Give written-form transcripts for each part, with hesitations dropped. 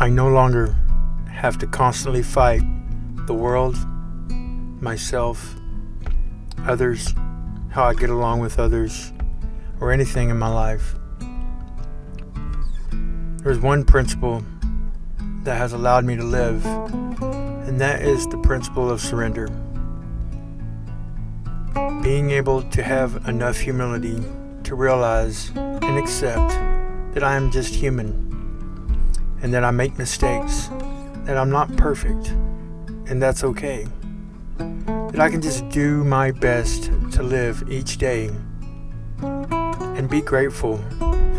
I no longer have to constantly fight the world, myself, others, how I get along with others, or anything in my life. There's one principle that has allowed me to live, and that is the principle of surrender. Being able to have enough humility to realize and accept that I am just human, and that I make mistakes, that I'm not perfect, and that's okay. That I can just do my best to live each day and be grateful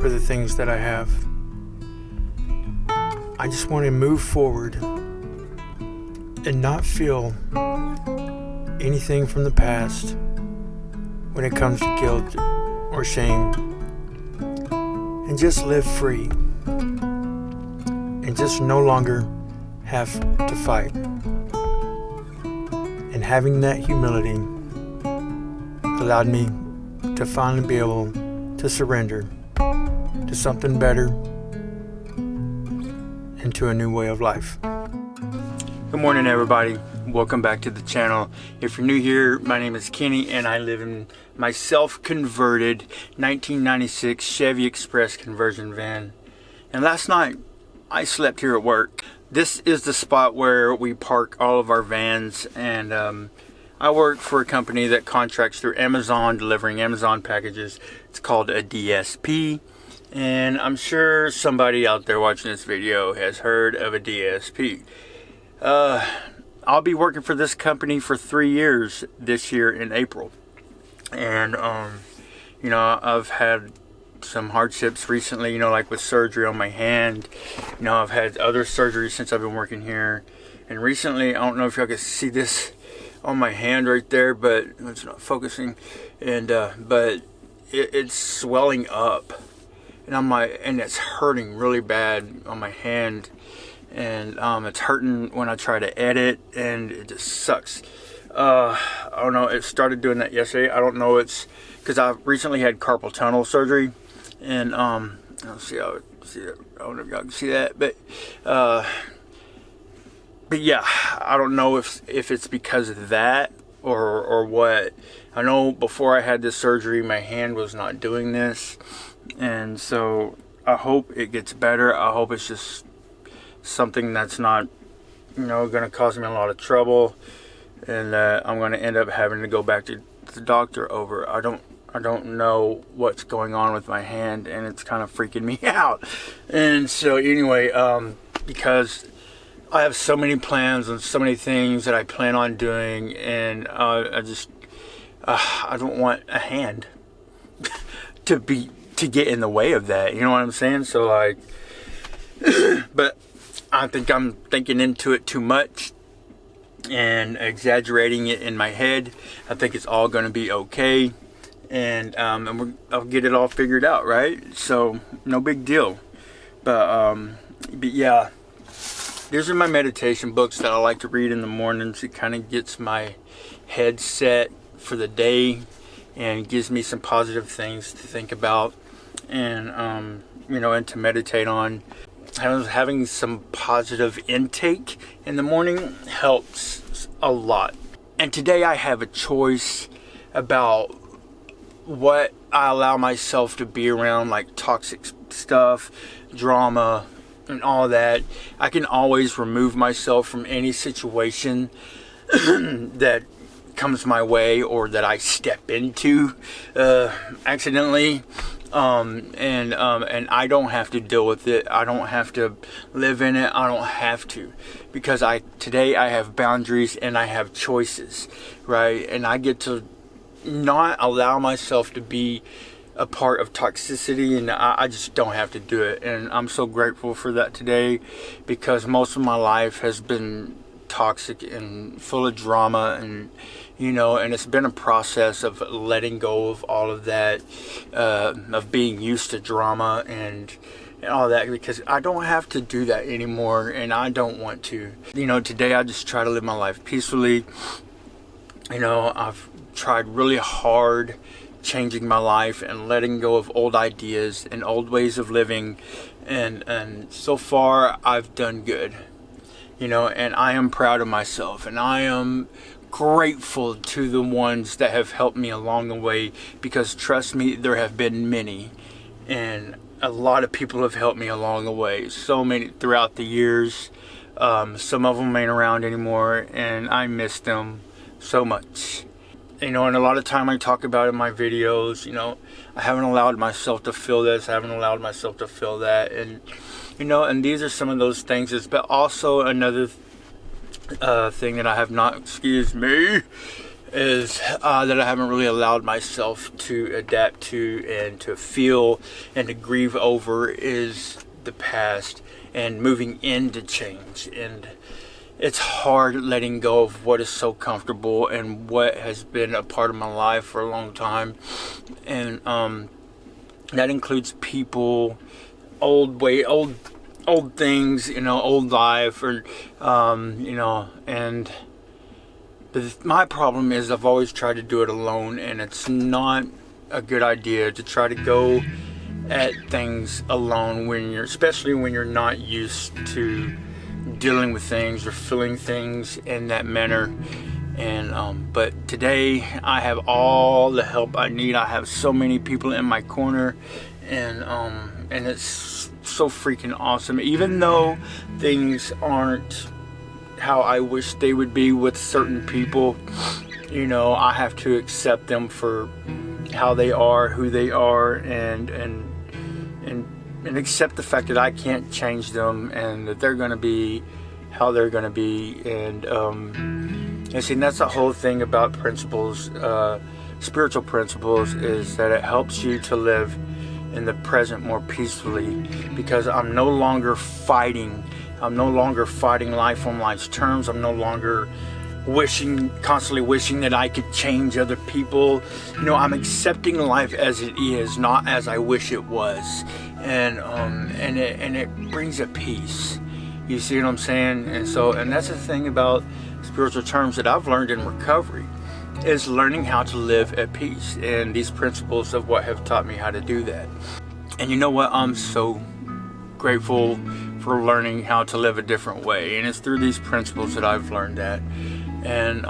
for the things that I have. I just want to move forward and not feel anything from the past when it comes to guilt or shame, and just live free and just no longer have to fight. And having that humility allowed me to finally be able to surrender to something better and to a new way of life. Good morning, everybody. Welcome back to the channel. If you're new here, my name is Kenny and I live in my self-converted 1996 Chevy Express conversion van. And last night I slept here at work. This is the spot where we park all of our vans, and I work for a company that contracts through Amazon, delivering Amazon packages. It's called a DSP, and I'm sure somebody out there watching this video has heard of a DSP. I'll be working for this company for 3 years this year in April, and you know, I've had some hardships recently, like with surgery on my hand. I've had other surgeries since I've been working here, and recently, I don't know if y'all can see this on my hand right there, but it's not focusing, and but it's swelling up, and it's hurting really bad on my hand, and it's hurting when I try to edit, and it just sucks. I don't know, it started doing that yesterday. I don't know, it's because I recently had carpal tunnel surgery, and let's see how see that. I don't know if y'all can see that, but yeah, I don't know if it's because of that or what. I know before I had this surgery, my hand was not doing this, and so I hope it gets better. I hope it's just something that's not, going to cause me a lot of trouble, and I'm going to end up having to go back to the doctor over. I don't know what's going on with my hand, and it's kind of freaking me out. And so anyway, because I have so many plans and so many things that I plan on doing, and I don't want a hand to get in the way of that. You know what I'm saying? So like, but I think I'm thinking into it too much and exaggerating it in my head. I think it's all going to be okay. And I'll get it all figured out, right? So no big deal. But yeah, these are my meditation books that I like to read in the mornings. It kind of gets my head set for the day and gives me some positive things to think about, and and to meditate on. Having some positive intake in the morning helps a lot. And today I have a choice about what I allow myself to be around, like toxic stuff, drama, and all that. I can always remove myself from any situation that comes my way or that I step into accidentally, and I don't have to deal with it. I don't have to live in it. I don't have to, because today I have boundaries and I have choices, right? And I get to not allow myself to be a part of toxicity, and I just don't have to do it. And I'm so grateful for that today, because most of my life has been toxic and full of drama, and and it's been a process of letting go of all of that, of being used to drama and all that, because I don't have to do that anymore, and I don't want to. Today I just try to live my life peacefully. I've tried really hard changing my life and letting go of old ideas and old ways of living, and so far I've done good, you know, and I am proud of myself, and I am grateful to the ones that have helped me along the way, because trust me, there have been many, and a lot of people have helped me along the way, so many throughout the years. Some of them ain't around anymore, and I miss them so much. You know, and a lot of time I talk about in my videos, you know, I haven't allowed myself to feel this, I haven't allowed myself to feel that, and you know, and these are some of those things. But also another thing that I have not, excuse me, is that I haven't really allowed myself to adapt to and to feel and to grieve over is the past and moving into change. And it's hard letting go of what is so comfortable and what has been a part of my life for a long time, and that includes people, old things, you know, old life, or you know. And my problem is I've always tried to do it alone, and it's not a good idea to try to go at things alone especially when you're not used to dealing with things or feeling things in that manner. And but today I have all the help I need. I have so many people in my corner, and it's so freaking awesome. Even though things aren't how I wish they would be with certain people, you know, I have to accept them for how they are, who they are, and accept the fact that I can't change them, and that they're going to be how they're going to be. And see, that's the whole thing about principles, spiritual principles, is that it helps you to live in the present more peacefully, because I'm no longer fighting life on life's terms. I'm no longer constantly wishing that I could change other people. You know, I'm accepting life as it is, not as I wish it was. And it brings a peace. You see what I'm saying? And that's the thing about spiritual terms that I've learned in recovery, is learning how to live at peace. And these principles of what have taught me how to do that. And you know what? I'm so grateful for learning how to live a different way. And it's through these principles that I've learned that. And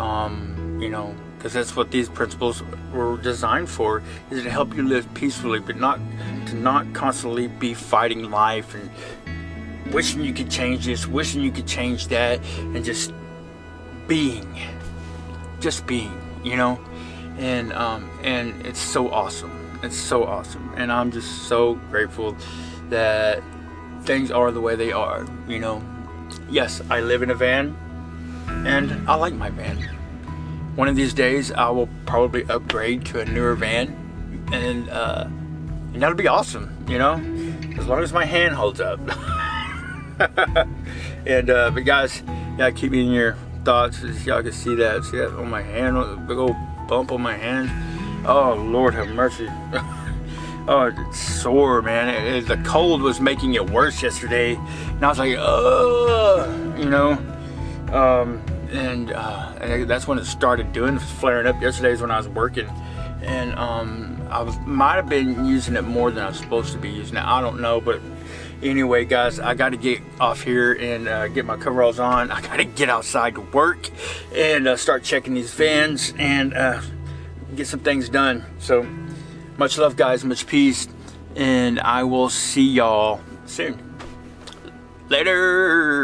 you know, because that's what these principles were designed for, is to help you live peacefully, but not constantly be fighting life and wishing you could change this, wishing you could change that, and just being, you know. And it's so awesome. It's so awesome. And I'm just so grateful that things are the way they are, you know. Yes, I live in a van, and I like my van. One of these days I will probably upgrade to a newer van, and that'll be awesome, you know, as long as my hand holds up. And but guys, yeah, keep me in your thoughts, as y'all can see that on my hand, a big old bump on my hand. Oh Lord have mercy. Oh, it's sore, man. The cold was making it worse yesterday, and I was like, oh, you know. And that's when it started flaring up. Yesterday is when I was working, and I might have been using it more than I was supposed to be using it. I don't know, but anyway, guys, I got to get off here and get my coveralls on. I got to get outside to work and start checking these vans and get some things done. So much love, guys, much peace, and I will see y'all soon. Later.